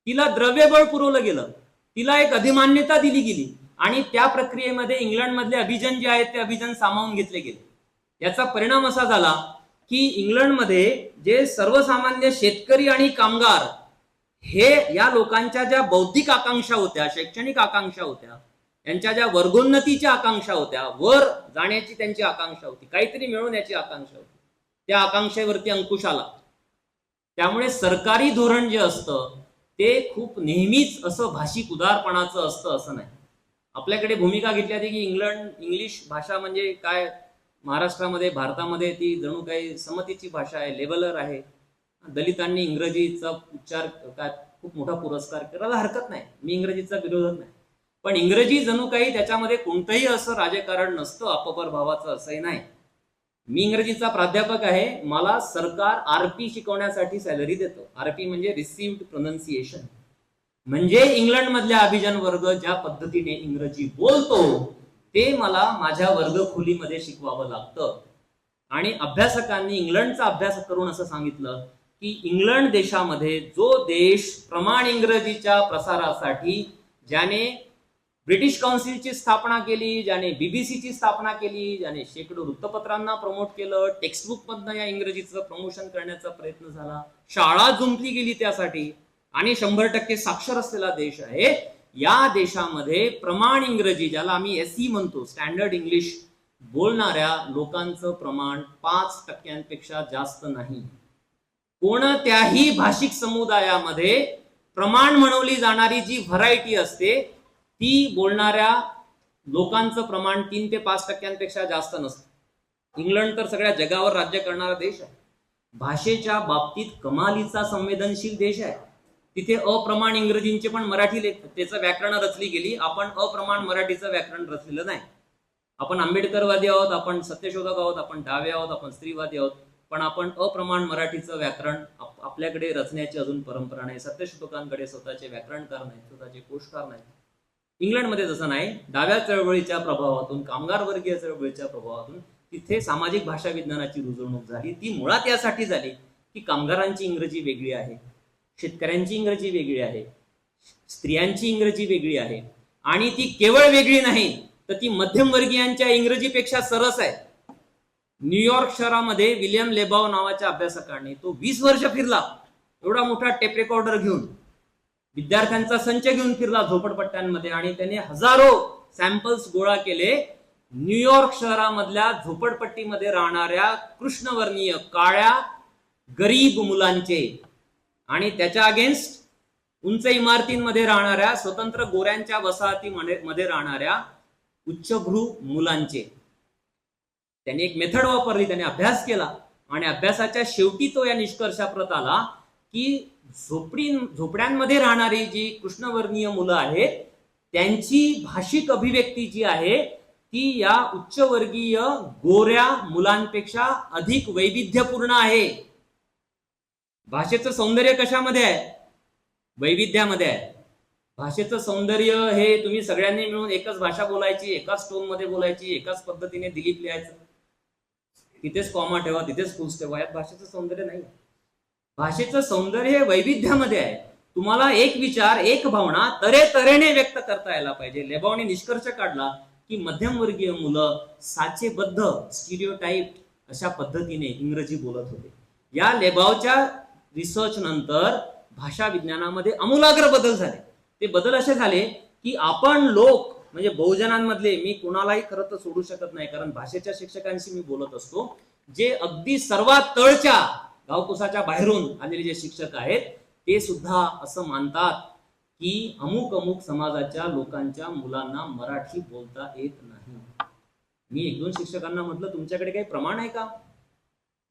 तिला द्रव्यबळ पुरवलं गेलं, तिला एक अधिमान्यता दिली गेली आणि त्या प्रक्रियेमध्ये इंग्लंडमधले अभिजन जे आहेत ते अभिजन सामावून घेतले गेले. याचा परिणाम असा झाला की इंग्लंडमध्ये जे सर्वसामान्य शेतकरी आणि कामगार हे या लोकांच्या ज्या बौद्धिक आकांक्षा होत्या, शैक्षणिक आकांक्षा होत्या, यांच्या ज्या वर्गोन्नतीच्या आकांक्षा होत्या, वर जाण्याची त्यांची आकांक्षा होती, काहीतरी मिळवून याची आकांक्षा होती, त्या आकांक्षेवरती अंकुश आला. त्यामुळे सरकारी धोरण जे असतं ते खूप नेहमीच असं भाषिक उदारपणाचं असतं असं नाही. आपल्याकडे भूमिका घेतली होती की इंग्लिश भाषा म्हणजे काय, महाराष्ट्रामध्ये, भारतामध्ये ती जणू काही समतेची भाषा आहे, लेवलर आहे. दलितांनी इंग्रजीचा उच्चार काय खूप मोठा पुरस्कार करायला हरकत नाही, मी इंग्रजीचा विरोधक नाही, पण इंग्रजी जणू काही त्याच्यामध्ये कोणतंही असं राजकारण नसतं अपपर भावाचं, असंही नाही. मी इंग्रजीचा प्राध्यापक आहे, मला सरकार आरपी शिकवण्यासाठी सॅलरी देतं. आरपी म्हणजे रिसिव्ड प्रोनन्सिएशन, म्हणजे इंग्लंड मधल्या अभिजन वर्ग ज्या पद्धतीने इंग्रजी बोलतो ते मला माझ्या वर्गखोलीमध्ये शिकवावं लागतं. आणि अभ्यासकांनी इंग्लंडचा अभ्यास करून असं सांगितलं की इंग्लंड देशामध्ये, जो देश प्रमाण इंग्रजीच्या प्रसारासाठी ज्याने ब्रिटिश काउन्सिलची स्थापना केली, ज्याने बीबीसीची स्थापना केली, ज्याने शेकडो वृत्तपत्रांना प्रमोट केलं, टेक्स्टबुक मधनं या इंग्रजीचं प्रमोशन करण्याचा प्रयत्न झाला, शाळा जुंपली गेली त्यासाठी, आणि 100% साक्षर असलेला देश आहे, या देशामध्ये प्रमाण इंग्रजी, ज्याला आम्ही एसई म्हणतो, स्टँडर्ड इंग्लिश बोलणाऱ्या लोकांचं प्रमाण 5% जास्त नाही. कोणत्याही भाषिक समुदायामध्ये प्रमाण म्हणवली जाणारी जी व्हरायटी असते ती बोलणाऱ्या लोकांचं प्रमाण 3 ते 5% जास्त नसतं. इंग्लंड तर सगळ्या जगावर राज्य करणारा देश आहे. भाषेच्या बाबतीत कमालीचा संवेदनशील देश आहे. तिथे अप्रमाण इंग्रजींचे पण मराठी त्याचं व्याकरण रचली गेली. आपण अप्रमाण मराठीचं व्याकरण रचलेलं नाही. आपण आंबेडकरवादी आहोत, आपण सत्यशोधक आहोत, आपण डावे आहोत, आपण स्त्रीवादी आहोत, पण आपण अप्रमाण मराठीचं व्याकरण आपल्याकडे रचण्याची अजून परंपरा नाही. सत्यशोधकांकडे स्वतःचे व्याकरणकार नाहीत, स्वतःचे कोशकार नाहीत. इंग्लंडमध्ये तसं नाही. डाव्या चळवळीच्या प्रभावातून, कामगार वर्गीय चळवळीच्या प्रभावातून तिथे सामाजिक भाषा विज्ञानाची रुजवणूक झाली. ती मुळात यासाठी झाली की कामगारांची इंग्रजी वेगळी आहे, शेतकऱ्यांची इंग्रजी वेगळी आहे, स्त्रियांची इंग्रजी वेगळी आहे, आणि ती केवळ वेगळी नाही तर ती मध्यमवर्गीयांच्या इंग्रजीपेक्षा सरस आहे. न्यूयॉर्क शहरामध्ये विलियम लेबाव नावाच्या अभ्यासकाने तो 20 वर्ष फिरला, एवढा मोठा टेप रेकॉर्डर घेऊन, विद्यार्थ्यांचा संच घेऊन फिरला झोपडपट्ट्यांमध्ये, आणि त्याने हजारो सॅम्पल्स गोळा केले न्यूयॉर्क शहरामधल्या झोपडपट्टीमध्ये राहणाऱ्या कृष्णवर्णीय काळ्या गरीब मुलांचे, आणि त्याच्या अगेन्स्ट उंच इमारतींमध्ये राहणाऱ्या स्वतंत्र गोऱ्यांच्या वसाहतीमध्ये राहणाऱ्या उच्चभ्रू मुलांचे. त्यांनी एक मेथड वापरली, त्याने अभ्यास केला आणि अभ्यासाच्या शेवटी तो या निष्कर्षाप्रत आला की झोपड्यांमध्ये राहणारी जी कृष्णवर्णीय मुलं आहेत त्यांची भाषिक अभिव्यक्ती जी आहे ती या उच्चवर्गीय गोऱ्या मुलांपेक्षा अधिक वैविध्यपूर्ण आहे. भाषेचं सौंदर्य कशामध्ये आहे? वैविध्यामध्ये आहे. भाषेचं सौंदर्य हे तुम्ही सगळ्यांनी मिळून एकच भाषा बोलायची, एकाच टोन मध्ये बोलायची, एकाच पद्धतीने दिलीप लिहायचं, तिथेच कॉमा ठेवा, तिथेच फुल्स ठेवा, यात भाषेचं सौंदर्य नाही. भाषेचं सौंदर्य हे वैविध्यामध्ये आहे. तुम्हाला एक विचार, एक भावना तऱ्हेने व्यक्त करता यायला पाहिजे. लेबावने निष्कर्ष काढला की मध्यमवर्गीय मुलं साचेबद्ध स्टिरियोटाइप अशा पद्धतीने इंग्रजी बोलत होते. या लेबावच्या रिसर्च नंतर भाषा विज्ञानामध्ये आमूलाग्र बदल झाले. ते बदल असे झाले की आपण लोक म्हणजे बहुजनांमधले, मी कोणालाही खरं तर सोडू शकत नाही कारण भाषेच्या शिक्षकांशी मी बोलत असतो, जे अगदी सर्वात तळच्या गावकुसाच्या बाहेरून आलेले जे शिक्षक आहेत ते सुद्धा असं मानतात की अमुक अमुक समाजाच्या लोकांच्या मुलांना मराठी बोलता येत नाही. मी एक दोन शिक्षकांना म्हटलं, तुमच्याकडे काही प्रमाण आहे का,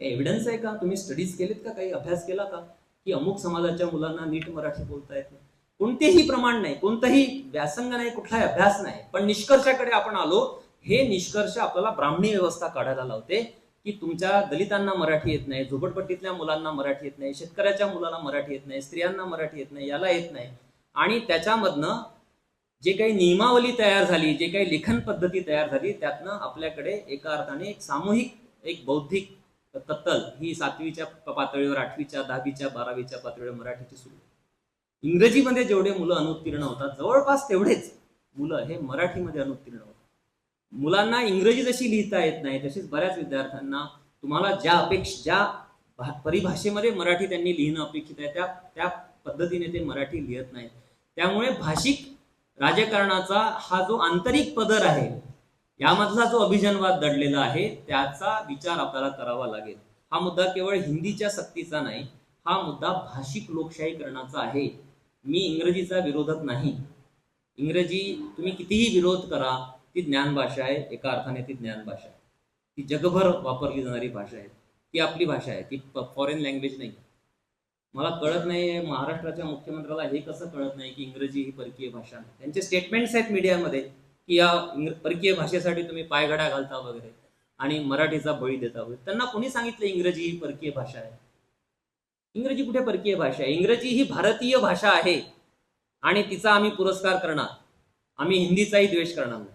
एव्हिडन्स आहे का, तुम्ही स्टडीज केलेत का, काही अभ्यास केला का की अमुक समाजाच्या मुलांना नीट मराठी बोलता येत नाही? कोणतेही प्रमाण नाही, कोणताही व्यासंग नाही, कुठलाही अभ्यास नाही. पण निष्कर्षाकडे आपण आलो. हे निष्कर्ष आपल्याला ब्राह्मणी व्यवस्था काढायला लावते की तुमच्या दलितांना मराठी येत नाही, झोपडपट्टीतल्या मुलांना मराठी येत नाही, शेतकऱ्याच्या मुलाला मराठी येत नाही, स्त्रियांना मराठी येत नाही, याला येत नाही. आणि त्याच्यामधनं जे काही नियमावली तयार झाली, जे काही लेखन पद्धती तयार झाली, त्यातनं आपल्याकडे एका अर्थाने एक सामूहिक, एक बौद्धिक कत्तल ही 7वीच्या पातळीवर, 8वीच्या, 10वीच्या, 12वीच्या पातळीवर मराठीची सुरू. इंग्रजीमध्ये जेवढे मुलं अनुत्तीर्ण होतात जवळपास तेवढेच मुलं हे मराठीमध्ये अनुत्तीर्ण होतात. मुलांना इंग्रजी जशी लिहिता येत नाही तशीच बऱ्याच विद्यार्थ्यांना तुम्हाला ज्या परिभाषेमध्ये मराठी त्यांनी लिहिणं अपेक्षित आहे त्या पद्धतीने ते मराठी लिहत नाहीत. त्यामुळे भाषिक राजकारणाचा हा जो आंतरिक पदर आहे, यामधला जो अभिजनवाद दडलेला आहे, त्याचा विचार आपल्याला करावा लागेल. हा मुद्दा केवळ हिंदीच्या सक्तीचा नाही, हा मुद्दा भाषिक लोकशाहीकरणाचा आहे. मी इंग्रजीचा विरोधक नाही. इंग्रजी तुम्ही कितीही विरोध करा, ती ज्ञानभाषा आहे. एका अर्थाने ती ज्ञानभाषा आहे. ती जगभर वापरली जाणारी भाषा आहे. ती आपली भाषा आहे, ती फॉरेन लँग्वेज नाही. मला कळत नाही महाराष्ट्राच्या मुख्यमंत्र्याला हे कसं कळत नाही की इंग्रजी ही परकीय भाषा आहे. त्यांचे स्टेटमेंट्स आहेत मीडियामध्ये की या परकीय भाषेसाठी तुम्ही पायघड्या घालता वगैरे आणि मराठीचा बळी देता वगैरे. त्यांना कोणी सांगितलं इंग्रजी ही परकीय भाषा आहे? इंग्रजी कुठे परकीय भाषा आहे? इंग्रजी ही भारतीय भाषा आहे आणि तिचा आम्ही पुरस्कार करणार. आम्ही हिंदीचाही द्वेष करणार नाही.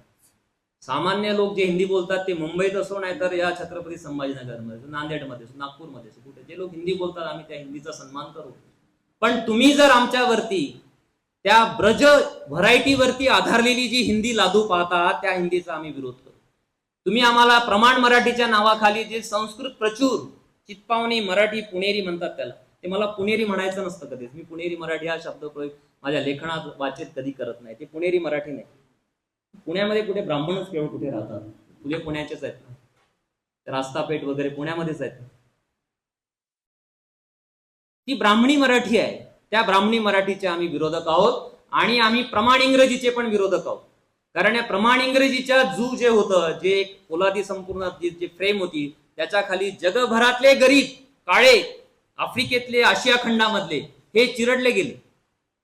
सामान्य लोक जे हिंदी बोलतात ते मुंबईत असो, नाहीतर या छत्रपती संभाजीनगरमध्ये, नांदेडमध्ये, नागपूरमध्ये, कुठे जे लोक हिंदी बोलतात आम्ही त्या हिंदीचा सन्मान करू. पण तुम्ही जर आमच्यावरती त्या ब्रज व्हरायटीवरती आधारलेली जी हिंदी लादू पाहता त्या हिंदीचा आम्ही विरोध करू. तुम्ही आम्हाला प्रमाण मराठीच्या नावाखाली जे संस्कृत प्रचूर चित्पावनी मराठी पुणेरी म्हणतात त्याला, ते मला पुणेरी म्हणायचं नसतं कधीच. मी पुणेरी मराठी हा शब्द माझ्या लेखनात वाचेत कधी करत नाही. ते पुणेरी मराठी नाही. पुण्यामध्ये कुठे ब्राह्मणच केवळ कुठे राहतात? फुले पुण्याचेच आहेत ना, रास्तापेठ वगैरे पुण्यामध्येच आहेत. ती ब्राह्मणी मराठी आहे. त्या ब्राह्मणी मराठीचे आम्ही विरोधक आहोत आणि आम्ही प्रमाण इंग्रजीचे पण विरोधक आहोत. कारण या प्रमाण इंग्रजीच्या जे होतं, जे एक पोलादी संपूर्ण जे फ्रेम होती, त्याच्या खाली जगभरातले गरीब, काळे, आफ्रिकेतले, आशिया खंडामधले हे चिरडले गेले.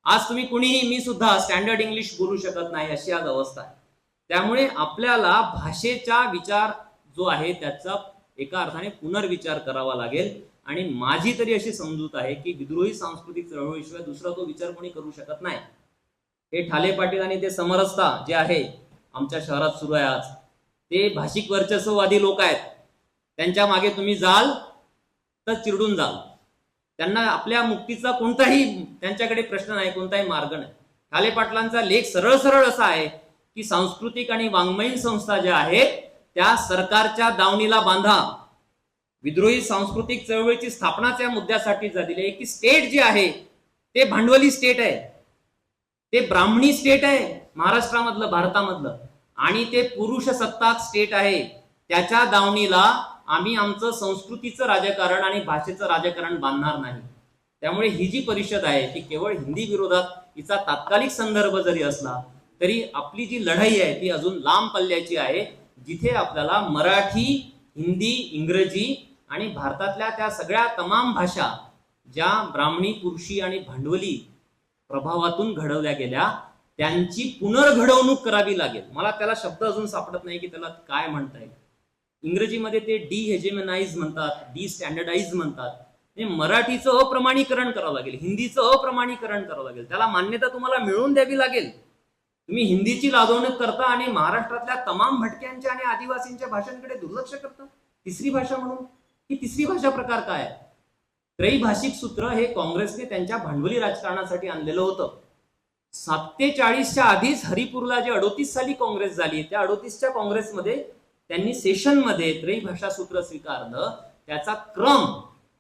आज तुम्ही कुणीही, मी सुद्धा स्टँडर्ड इंग्लिश बोलू शकत नाही, अशी आज अवस्था आहे. त्यामुळे आपल्याला भाषेचा विचार जो आहे त्याचा एका अर्थाने पुनर्विचार करावा लागेल. आणि माझी तरी अशी समजूत आहे की विद्रोही सांस्कृतिक चळवळीशिवाय दुसरा तो विचार कोणी करू शकत नाही. हे ठाले पाटील आणि ते समरसता जे आहे आमच्या शहरात सुरू आहे आज, ते भाषिक वर्चस्ववादी लोक आहेत. त्यांच्या मागे तुम्ही जाल तर चिरडून जाल. त्यांना आपल्या मुक्तीचा कोणताही त्यांच्याकडे प्रश्न नाही, कोणताही मार्ग नाही. ठाले पाटलांचा लेख सरळ सरळ असा आहे की सांस्कृतिक आणि वाङ्मयीन संस्था ज्या आहेत त्या सरकारच्या दावणीला बांधा. विद्रोही सांस्कृतिक चळवळीची स्थापनाच्या या मुद्द्यासाठी झालेली आहे की स्टेट जे आहे ते भांडवली स्टेट आहे, ते ब्राह्मणी स्टेट आहे महाराष्ट्रामधलं, भारतामधलं, आणि ते पुरुष सत्ताक स्टेट आहे. त्याच्या दावणीला आम्ही आमचं संस्कृतीचं राजकारण आणि भाषेचं राजकारण बांधणार नाही. त्यामुळे ही जी परिषद आहे ती केवळ हिंदी विरोधात हिचा तात्कालिक संदर्भ जरी असला तरी आपली जी लढाई आहे ती अजून लांब पल्ल्याची आहे, जिथे आपल्याला मराठी, हिंदी, इंग्रजी आणि भारतातल्या त्या सगळ्या तमाम भाषा ज्या ब्राह्मणी, पुरुषी आणि भांडवली प्रभावातून घडवल्या गेल्या त्यांची पुनर्घडवणूक करावी लागेल. मला त्याला शब्द अजून सापडत नाही की त्याला काय म्हणता येईल. इंग्रजीमध्ये ते डी हेजेमनाइज म्हणतात, डी स्टँडर्डाइज म्हणतात. मराठीचं अप्रमाणीकरण करावं लागेल, हिंदीचं अप्रमाणीकरण करावं लागेल, त्याला मान्यता तुम्हाला मिळवून द्यावी लागेल. तुम्ही हिंदीची लादवणूक करता आणि महाराष्ट्रातल्या तमाम भटक्यांच्या आणि आदिवासींच्या भाषांकडे दुर्लक्ष करता तिसरी भाषा म्हणून. ही तिसरी भाषा प्रकार काय आहे? त्रैभाषिक सूत्र हे काँग्रेसने त्यांच्या भांडवली राजकारणासाठी आणलेलं होतं. 47च्या आधीच हरिपूरला जे 38 साली काँग्रेस झाली, त्या 38च्या काँग्रेसमध्ये त्यांनी सेशनमध्ये त्रैभाषा सूत्र स्वीकारलं. त्याचा क्रम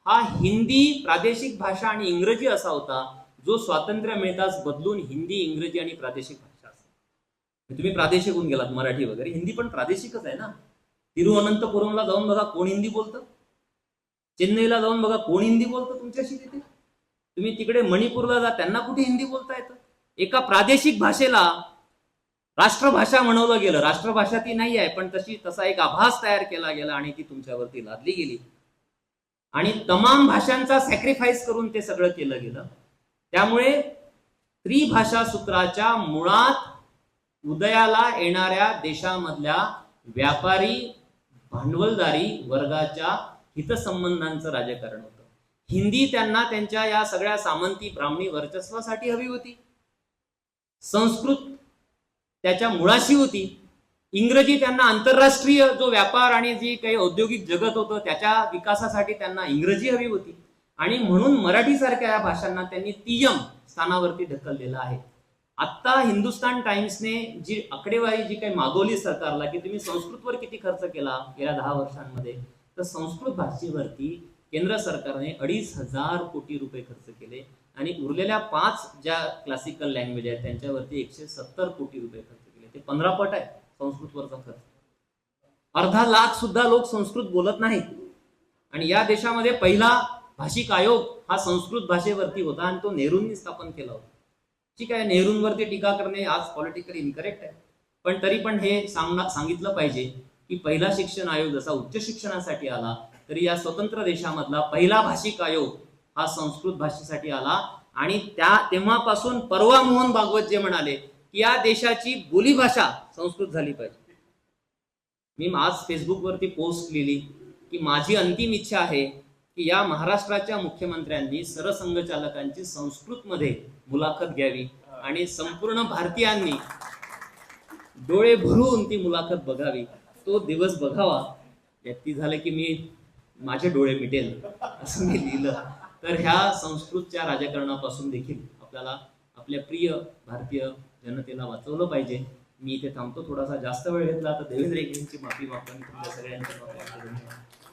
हा हिंदी, प्रादेशिक भाषा आणि इंग्रजी असा होता, जो स्वातंत्र्य मिळताच बदलून हिंदी, इंग्रजी आणि प्रादेशिक भाषा असा. तुम्ही प्रादेशिक होऊन गेलात, मराठी वगैरे, हिंदी पण प्रादेशिकच आहे ना. तिरुअनंतपुरमला जाऊन बघा कोण हिंदी बोलतं, चेन्नईला जाऊन बघा कोण हिंदी बोलतं तुमच्याशी तिथे. तुम्ही तिकडे मणिपूरला जा, त्यांना कुठे हिंदी बोलता येतं. एका प्रादेशिक भाषेला राष्ट्रभाषा म्हणवलं गेलं. राष्ट्रभाषा ती नाही आहे, पण तसा एक आभास तयार केला गेला आणि ती तुमच्यावरती लादली गेली आणि तमाम भाषांचा सॅक्रिफाईस करून ते सगळं केलं गेलं. त्यामुळे त्रिभाषा सूत्राच्या मुळात उदयाला येणाऱ्या देशामधल्या व्यापारी, भांडवलदारी वर्गाच्या हितसंबंधांचं राजकारण होतं. हिंदी त्यांना त्यांच्या या सगळ्या सामंती ब्राह्मणी वर्चस्वासाठी हवी होती. संस्कृत त्याच्या मुळाशी होती. इंग्रजी त्यांना आंतरराष्ट्रीय जो व्यापार आणि जी काही औद्योगिक जगत होतं त्याच्या विकासासाठी त्यांना इंग्रजी हवी होती. आणि म्हणून मराठीसारख्या या भाषांना त्यांनी तिय्यम स्थानावरती ढकललेलं आहे. आत्ता हिंदुस्तान टाइम्सने जी आकडेवारी जी काही मागवली सरकारला की तुम्ही संस्कृतवर किती खर्च केला गेल्या 10 वर्षांमध्ये, तर संस्कृत भाषेवरती केंद्र सरकारने 2,500 कोटी रुपये खर्च केले आणि उरलेल्या 5 ज्या क्लासिकल लँग्वेज आहेत त्यांच्यावरती 170 कोटी रुपये खर्च केले. ते 15 पट आहे संस्कृतवरचा खर्च. अर्धा लाख सुद्धा लोक संस्कृत बोलत नाहीत. आणि या देशामध्ये पहिला भाषिक आयोग हा संस्कृत भाषेवरती होता आणि तो नेहरूंनी स्थापन केला होता. ठीक आहे, नेहरूंवरती टीका करणे आज पॉलिटिकली इनकरेक्ट आहे, पण तरी पण हे सांगितलं पाहिजे की पहिला शिक्षण आयोग जसा उच्च शिक्षणासाठी आला, तरी या स्वतंत्र देशामधला पहिला भाषिक आयोग हा संस्कृत भाषेसाठी आला. आणि तेव्हापासून परवा मोहन भागवत जे म्हणाले की या देशाची बोलीभाषा संस्कृत झाली पाहिजे. मी आज फेसबुकवरती पोस्ट लिहिली की माझी अंतिम इच्छा आहे की या महाराष्ट्राच्या मुख्यमंत्र्यांनी सरसंघचालकांची संस्कृतमध्ये मुलाखत घ्यावी आणि संपूर्ण भारतीयांनी डोळे भरून ती मुलाखत बघावी. तो दिवस बघावा. व्यक्ती झालं की माझे डोळे मिटेल असं मी लिहिलं. तर ह्या संस्कृतच्या राजकारणापासून देखील आपल्याला आपल्या प्रिय भारतीय जनतेला वाचवलं पाहिजे. मी इथे थांबतो. थोडासा जास्त वेळ घेतला तर देवेंद्र एकलींची माफी मागतो आणि तुमच्या सगळ्यांची माफी मागतो.